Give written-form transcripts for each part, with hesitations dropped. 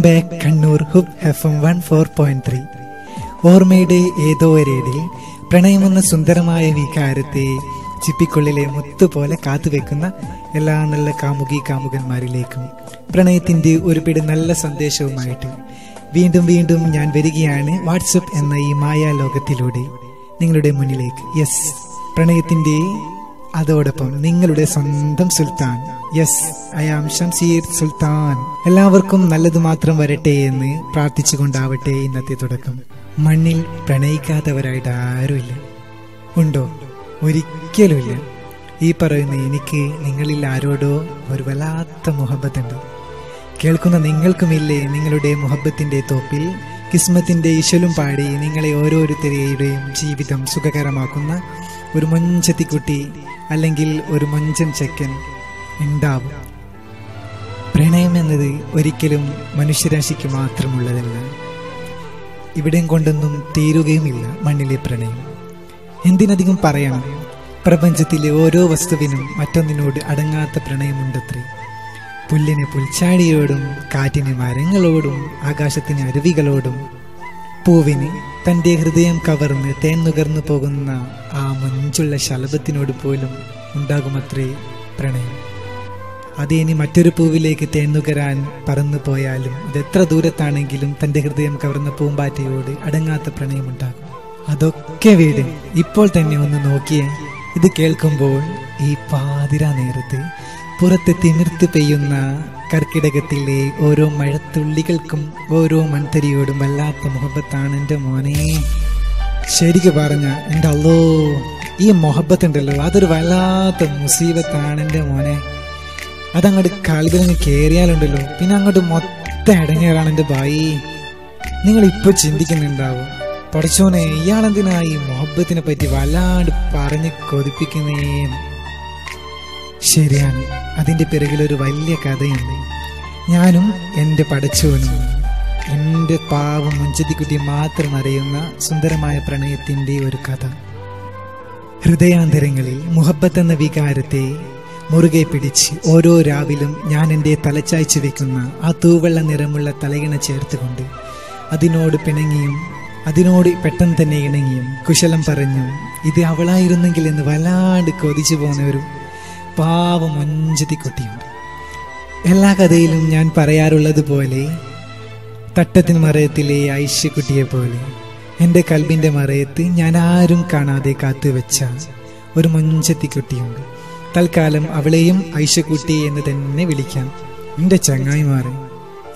Welcome back Kannur hub FM 104.3. ഓർമ്മയുടെ ഏതോ ഒരേടിൽ പ്രണയമെന്ന സുന്ദരമായ വികാരത്തെ ചിപ്പിക്കുള്ളിലെ മുത്തുപോലെ കാത്തുവെക്കുന്ന എല്ലാ നല്ല കാമുകന്മാരിലേക്കും പ്രണയത്തിന്റെ ഒരു പിടി നല്ല സന്ദേശവുമായിട്ട് വീണ്ടും വീണ്ടും ഞാൻ വരികയാണ് വാട്സപ്പ് എന്ന ഈ മായാ ലോകത്തിലൂടെ നിങ്ങളുടെ മുന്നിലേക്ക്. യെസ്, പ്രണയത്തിന്റെ അതോടൊപ്പം നിങ്ങളുടെ സ്വന്തം സുൽത്താൻ. യെസ്, ഐ ആം ഷംസീർ സുൽത്താൻ. എല്ലാവർക്കും നല്ലത് മാത്രം വരട്ടെ എന്ന് പ്രാർത്ഥിച്ചുകൊണ്ടാവട്ടെ ഇന്നത്തെ തുടക്കം. മണ്ണിൽ പ്രണയിക്കാത്തവരായിട്ട് ആരുമില്ല. ഉണ്ടോ? ഒരിക്കലുമില്ല. ഈ പറയുന്ന എനിക്ക് നിങ്ങളിൽ ആരോടോ ഒരു വല്ലാത്ത മുഹബത്തുണ്ട്. കേൾക്കുന്ന നിങ്ങൾക്കുമില്ലേ നിങ്ങളുടെ മുഹബത്തിന്റെ തോപ്പിൽ കിസ്മത്തിന്റെ ഇശലും പാടി നിങ്ങളെ ഓരോരുത്തരുടെയും ജീവിതം സുഖകരമാക്കുന്ന ഒരു മൊഞ്ചത്തിക്കുട്ടി അല്ലെങ്കിൽ ഒരു മൊഞ്ചൻ ചെക്കൻ ഉണ്ടാവും. പ്രണയം എന്നത് ഒരിക്കലും മനുഷ്യരാശിക്ക് മാത്രമുള്ളതല്ല. ഇവിടെയും കൊണ്ടൊന്നും തീരുകയുമില്ല മണ്ണിലെ പ്രണയം. എന്തിനധികം പറയണം, പ്രപഞ്ചത്തിലെ ഓരോ വസ്തുവിനും മറ്റൊന്നിനോട് അടങ്ങാത്ത പ്രണയമുണ്ടത്രേ. പുല്ലിന് പുൽച്ചാടിയോടും, കാറ്റിന് മരങ്ങളോടും, ആകാശത്തിന് അരുവികളോടും, പൂവിന് തൻ്റെ ഹൃദയം കവർന്ന് തേൻ നുകർന്നു പോകുന്ന ആ മഞ്ചുള്ള ശലഭത്തിനോട് പോലും ഉണ്ടാകുമത്രേ പ്രണയം. അതിനി മറ്റൊരു പൂവിലേക്ക് തേൻ നുകരാൻ പറന്നു പോയാലും അതെത്ര ദൂരത്താണെങ്കിലും തൻ്റെ ഹൃദയം കവർന്ന പൂമ്പാറ്റയോട് അടങ്ങാത്ത പ്രണയമുണ്ടാകും. അതൊക്കെ വീട് ഇപ്പോൾ തന്നെ ഒന്ന് നോക്കിയേ. ഇത് കേൾക്കുമ്പോൾ ഈ പാതിരാ നേരത്ത് പുറത്ത് തിമിർത്ത് പെയ്യുന്ന കർക്കിടകത്തിലെ ഓരോ മഴത്തുള്ളികൾക്കും ഓരോ മൺതരിയോടും വല്ലാത്ത മുഹബത്താണ് എൻ്റെ മോനെ. ശരിക്ക് പറഞ്ഞ എൻ്റെ അല്ലോ, ഈ മുഹബത്തുണ്ടല്ലോ അതൊരു വല്ലാത്ത മുസീബത്താണ് എൻ്റെ മോനെ. അതങ്ങോട്ട് കാൽബിലങ്ങ് കയറിയാലുണ്ടല്ലോ പിന്നെ അങ്ങോട്ട് മൊത്തം ഇടങ്ങേറാണ് എൻ്റെ ബായി. നിങ്ങളിപ്പോൾ ചിന്തിക്കുന്നുണ്ടാവും, പഠിച്ചോനെ ഇയാളെന്തിനാ ഈ മുഹബത്തിനെ പറ്റി വല്ലാണ്ട് പറഞ്ഞ് കൊതിപ്പിക്കുന്നേന്ന്. ശരിയാണ്, അതിൻ്റെ പിറകിലൊരു വലിയ കഥയുണ്ട്. ഞാനും എൻ്റെ പഠിച്ചവനും എൻ്റെ പാവം മുഞ്ചത്തിക്കുട്ടി മാത്രം അറിയുന്ന സുന്ദരമായ പ്രണയത്തിൻ്റെ ഒരു കഥ. ഹൃദയാന്തരങ്ങളിൽ മുഹബത്ത് എന്ന വികാരത്തെ മുറുകെ പിടിച്ച് ഓരോ രാവിലും ഞാൻ എൻ്റെ തലച്ചായ്ച്ചു വെക്കുന്ന ആ തൂവെള്ള നിറമുള്ള തലയിണ ചേർത്തുകൊണ്ട് അതിനോട് പിണങ്ങിയും അതിനോട് പെട്ടെന്ന് തന്നെ ഇണങ്ങിയും കുശലം പറഞ്ഞും ഇത് അവളായിരുന്നെങ്കിൽ എന്ന് വല്ലാണ്ട് കൊതിച്ചു പോകുന്ന ഒരു പാവം മൊഞ്ചത്തിക്കുട്ടിയുണ്ട്. എല്ലാ കഥയിലും ഞാൻ പറയാറുള്ളത് പോലെ തട്ടത്തിന് മറയത്തിലെ ഐശ്യക്കുട്ടിയെ പോലെ എൻ്റെ കൽബിൻ്റെ മറയത്ത് ഞാൻ ആരും കാണാതെ കാത്തുവെച്ച ഒരു മൊഞ്ചത്തിക്കുട്ടിയുണ്ട്. തൽക്കാലം അവളെയും ഐശ്യക്കുട്ടി എന്ന് തന്നെ വിളിക്കാം. എൻ്റെ ചങ്ങായിമാരെ,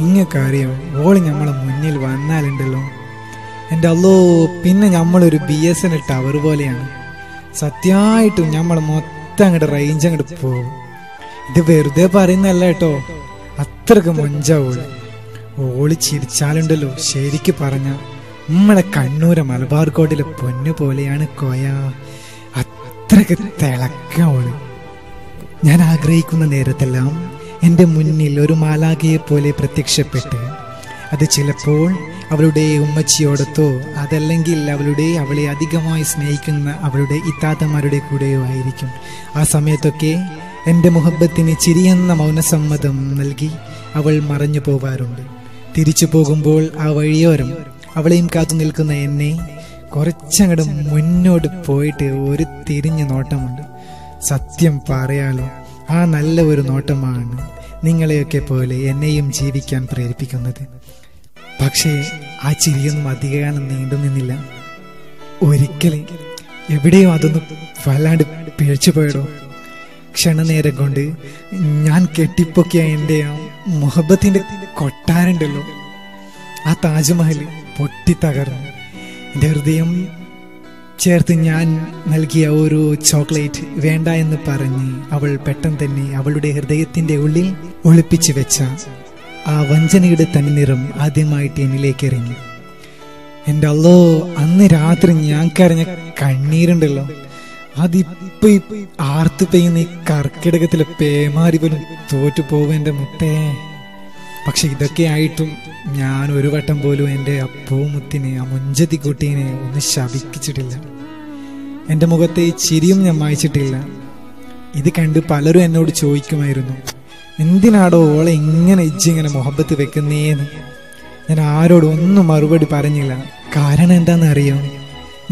ഇങ്ങക്കറിയോ ഓള് നമ്മളെ മുന്നിൽ വന്നാലുണ്ടല്ലോ എൻ്റെ അല്ലോ, പിന്നെ നമ്മളൊരു BSNL ടവർ പോലെയാണ്. സത്യമായിട്ടും നമ്മൾ മൊത്തം അങ്ങോട്ട് റേഞ്ച് അങ്ങോട്ട് പോകും. ഇത് വെറുതെ പറയുന്നല്ല കേട്ടോ, അത്രക്ക് മൊഞ്ചാവോള്. ഓള് ചിരിച്ചാലുണ്ടല്ലോ ശരിക്ക് പറഞ്ഞ നമ്മളെ കണ്ണൂരെ മലബാർ കോട്ടിലെ പൊന്നു പോലെയാണ് കോയ. അത്രക്ക് തിളക്കോള്. ഞാൻ ആഗ്രഹിക്കുന്ന നേരത്തെല്ലാം എൻ്റെ മുന്നിൽ ഒരു മാലാഖയെ പോലെ പ്രത്യക്ഷപ്പെട്ട് അത് ചിലപ്പോൾ അവളുടെ ഉമ്മച്ചിയോടത്തോ അതല്ലെങ്കിൽ അവളെ അധികമായി സ്നേഹിക്കുന്ന അവളുടെ ഇത്താത്തമാരുടെ കൂടെയോ ആയിരിക്കും. ആ സമയത്തൊക്കെ എൻ്റെ മുഹബത്തിന് ചിരിയെന്ന മൗനസമ്മതം നൽകി അവൾ മറഞ്ഞു പോവാറുണ്ട്. തിരിച്ചു പോകുമ്പോൾ ആ വഴിയോരം അവളെയും കാത്തു നിൽക്കുന്ന എന്നെ കുറച്ചങ്ങോട്ട് മുന്നോട്ട് പോയിട്ട് ഒരു തിരിഞ്ഞ നോട്ടമുണ്ട്. സത്യം പറയാലോ, ആ നല്ല ഒരു നോട്ടമാണ് നിങ്ങളെയൊക്കെ പോലെ എന്നെയും ജീവിക്കാൻ പ്രേരിപ്പിക്കുന്നത്. പക്ഷേ ആ ചിരിയൊന്നും അധികകാലം നീണ്ടു നിന്നില്ല. ഒരിക്കലും എവിടെയോ അതൊന്നും വല്ലാണ്ട് പിഴച്ചു പോയടോ. ക്ഷണനേരം കൊണ്ട് ഞാൻ കെട്ടിപ്പൊക്കിയ എൻ്റെ ആ മുഹബത്തിന്റെ കൊട്ടാരുണ്ടല്ലോ, ആ താജ്മഹൽ പൊട്ടിത്തകർന്നു. എൻ്റെ ഹൃദയം ചേർത്ത് ഞാൻ നൽകിയ ഒരു ചോക്ലേറ്റ് വേണ്ട എന്ന് പറഞ്ഞ് അവൾ പെട്ടെന്ന് തന്നെ അവളുടെ ഹൃദയത്തിന്റെ ഉള്ളിൽ ഒളിപ്പിച്ചു വെച്ച ആ വഞ്ചനയുടെ തനിനിറം ആദ്യമായിട്ട് എന്നിലേക്ക് ഇറങ്ങി. എൻ്റെ അല്ലോ, അന്ന് രാത്രി ഞാൻ കരഞ്ഞ കണ്ണീരുണ്ടല്ലോ, അതിപ്പോ ആർത്തു പെയ്യുന്ന ഈ കർക്കിടകത്തിലെ പേമാരി പോലും തോറ്റു പോവും എൻ്റെ മുട്ടേ. പക്ഷെ ഇതൊക്കെ ആയിട്ടും ഞാൻ ഒരു വട്ടം പോലും എൻ്റെ അപ്പൂമുത്തിനെ, ആ മുഞ്ചത്തിക്കുട്ടീനെ ഒന്ന് ശപിച്ചിട്ടില്ല. എൻ്റെ മുഖത്തെ ചിരിയും ഞാൻ മായ്ച്ചിട്ടില്ല. ഇത് കണ്ട് പലരും എന്നോട് ചോദിക്കുമായിരുന്നു, എന്തിനാടോ ഓളെ ഇങ്ങനെ ഇജ്ജിങ്ങനെ മുഹബത്ത് വെക്കുന്നേന്ന്. ഞാൻ ആരോടും ഒന്നും മറുപടി പറഞ്ഞില്ല. കാരണം എന്താണെന്ന് അറിയോ?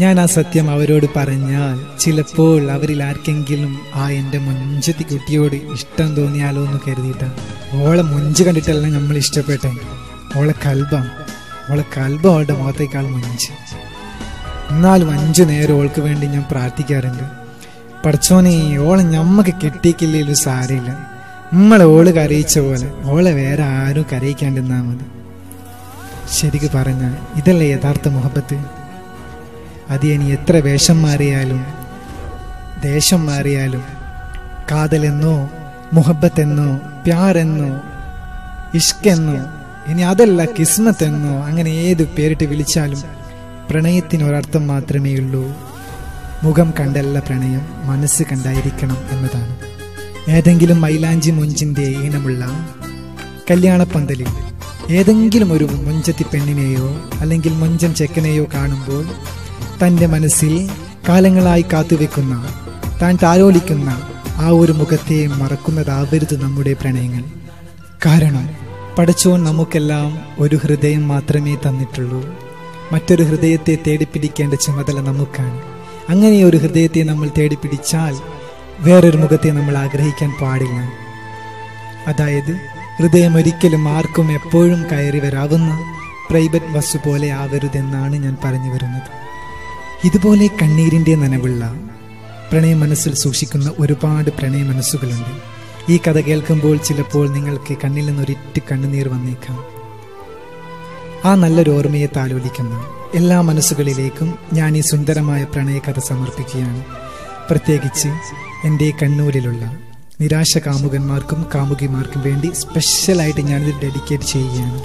ഞാൻ ആ സത്യം അവരോട് പറഞ്ഞാൽ ചിലപ്പോൾ അവരിൽ ആർക്കെങ്കിലും ആ എൻ്റെ മൊഞ്ചത്തി കുട്ടിയോട് ഇഷ്ടം തോന്നിയാലോ എന്ന് കരുതിയിട്ടാണ്. ഓളെ മൊഞ്ച് കണ്ടിട്ടല്ല നമ്മൾ ഇഷ്ടപ്പെട്ടെ, ഓളെ കൽബം അവളുടെ മുഖത്തേക്കാൾ മൊഞ്ച്. എന്നാലും 5 നേരം ഓൾക്ക് വേണ്ടി ഞാൻ പ്രാർത്ഥിക്കാറുണ്ട്. പടച്ചോനെ, ഓളെ ഞമ്മക്ക് കിട്ടിയിക്കില്ലേലും സാരമില്ല, നമ്മളെ ഓള് കരയിച്ച പോലെ ഓളെ വേറെ ആരും കരയിക്കാണ്ടിരുന്നാ മതി. ശരിക്ക് പറഞ്ഞാൽ ഇതല്ലേ യഥാർത്ഥ മുഹബത്ത്? അത് ഇനി എത്ര വേഷം മാറിയാലും ദേശം മാറിയാലും കാതലെന്നോ മുഹബത്തെന്നോ പ്യാരെന്നോ ഇഷ്കെന്നോ ഇനി അതല്ല കിസ്മത്തെന്നോ അങ്ങനെ ഏത് പേരിട്ട് വിളിച്ചാലും പ്രണയത്തിന് ഒരർത്ഥം മാത്രമേ ഉള്ളൂ. മുഖം കണ്ടല്ല പ്രണയം, മനസ്സ് കണ്ടായിരിക്കണം എന്നതാണ്. ഏതെങ്കിലും മൈലാഞ്ചി മൊഞ്ചിന്റെ ഈണമുള്ള കല്യാണപ്പന്തലിൽ ഏതെങ്കിലും ഒരു മൊഞ്ചത്തി പെണ്ണിനെയോ അല്ലെങ്കിൽ മൊഞ്ചൻ ചെക്കനെയോ കാണുമ്പോൾ തൻ്റെ മനസ്സിൽ കാലങ്ങളായി കാത്തുവെക്കുന്ന, താൻ താലോലിക്കുന്ന ആ ഒരു മുഖത്തെ മറക്കുന്നതാവരുത് നമ്മുടെ പ്രണയങ്ങൾ. കാരണം പടച്ചോൻ നമുക്കെല്ലാം ഒരു ഹൃദയം മാത്രമേ തന്നിട്ടുള്ളൂ. മറ്റൊരു ഹൃദയത്തെ തേടിപ്പിടിക്കേണ്ട ചുമതല നമുക്കാണ്. അങ്ങനെ ഒരു ഹൃദയത്തെ നമ്മൾ തേടിപ്പിടിച്ചാൽ വേറൊരു മുഖത്തെ നമ്മൾ ആഗ്രഹിക്കാൻ പാടില്ല. അതായത് ഹൃദയം ഒരിക്കലും ആർക്കും എപ്പോഴും കയറി വരാവുന്ന പ്രൈവറ്റ് ബസ് പോലെ ആവരുതെന്നാണ് ഞാൻ പറഞ്ഞു വരുന്നത്. ഇതുപോലെ കണ്ണീരിൻ്റെ നനവുള്ള പ്രണയ മനസ്സിൽ സൂക്ഷിക്കുന്ന ഒരുപാട് പ്രണയ മനസ്സുകളുണ്ട്. ഈ കഥ കേൾക്കുമ്പോൾ ചിലപ്പോൾ നിങ്ങൾക്ക് കണ്ണിൽ നിന്നൊരിറ്റ് കണ്ണുനീർ വന്നേക്കാം. ആ നല്ലൊരു ഓർമ്മയെ താലോലിക്കുന്ന എല്ലാ മനസ്സുകളിലേക്കും ഞാൻ ഈ സുന്ദരമായ പ്രണയ കഥ സമർപ്പിക്കുകയാണ്. പ്രത്യേകിച്ച് എൻ്റെ കണ്ണൂരിലുള്ള നിരാശ കാമുകന്മാർക്കും കാമുകിമാർക്കും വേണ്ടി സ്പെഷ്യലായിട്ട് ഞാനിത് ഡെഡിക്കേറ്റ് ചെയ്യുകയാണ്.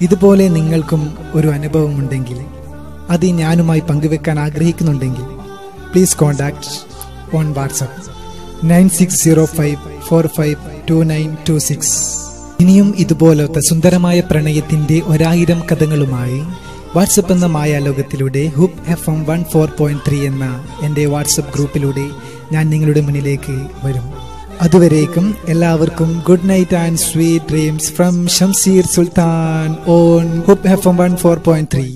ഇതുപോലെ നിങ്ങൾക്കും ഒരു അനുഭവം ഉണ്ടെങ്കിൽ, അത് ഞാനുമായി പങ്കുവെക്കാൻ ആഗ്രഹിക്കുന്നുണ്ടെങ്കിൽ പ്ലീസ് കോൺടാക്ട് ഓൺ വാട്സപ്പ് 9605452926. ഇനിയും ഇതുപോലത്തെ സുന്ദരമായ പ്രണയത്തിൻ്റെ 1000 കഥകളുമായി വാട്സപ്പ് എന്ന മായാലോകത്തിലൂടെ ഹുബ് FM 14.3 എന്ന എൻ്റെ വാട്സപ്പ് ഗ്രൂപ്പിലൂടെ ഞാൻ നിങ്ങളുടെ മുന്നിലേക്ക് വരും. അതുവരേക്കും എല്ലാവർക്കും good night and sweet dreams from Shamseer Sultan on hub FM 14.3.